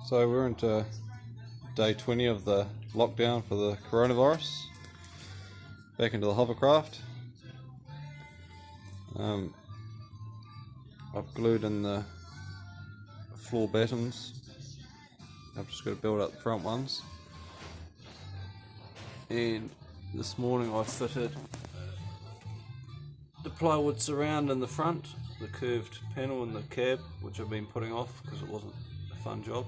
So we're into day 20 of the lockdown for the coronavirus. Back into the hovercraft. I've glued in the floor battens. I've just got to build up the front ones. And this morning I fitted the plywood surround in the front, the curved panel in the cab, which I've been putting off because it wasn't a fun job.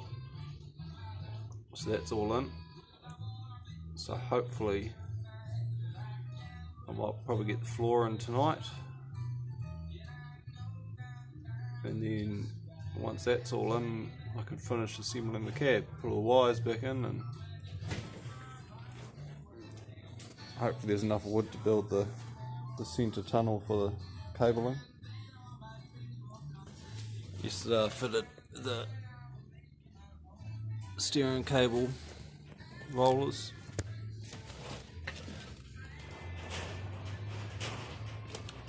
So that's all in. So hopefully I might probably get the floor in tonight, and then once that's all in I can finish assembling the cab, put all the wires back in, and hopefully there's enough wood to build the centre tunnel for the cabling. Yesterday I fitted the steering cable rollers,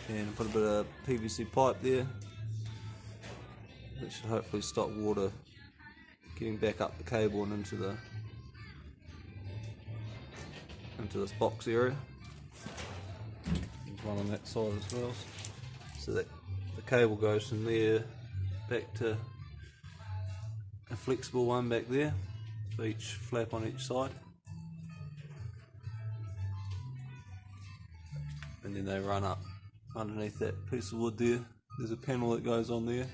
and put a bit of PVC pipe there. That should hopefully stop water getting back up the cable and into this box area. There's one on that side as well, so that the cable goes from there back to a flexible one back there for each flap on each side, and then they run up underneath that piece of wood there. There's a panel that goes on there,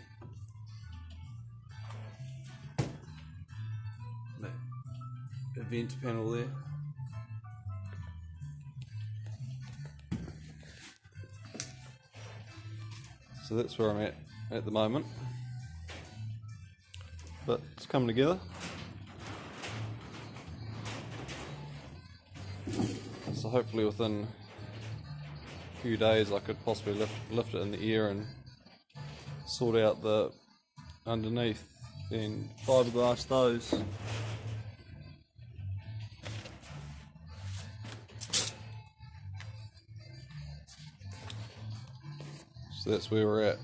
a vent panel there. So that's where I'm at the moment, but it's coming together. So hopefully within a few days I could possibly lift it in the air and sort out the underneath and fiberglass those. So that's where we're at.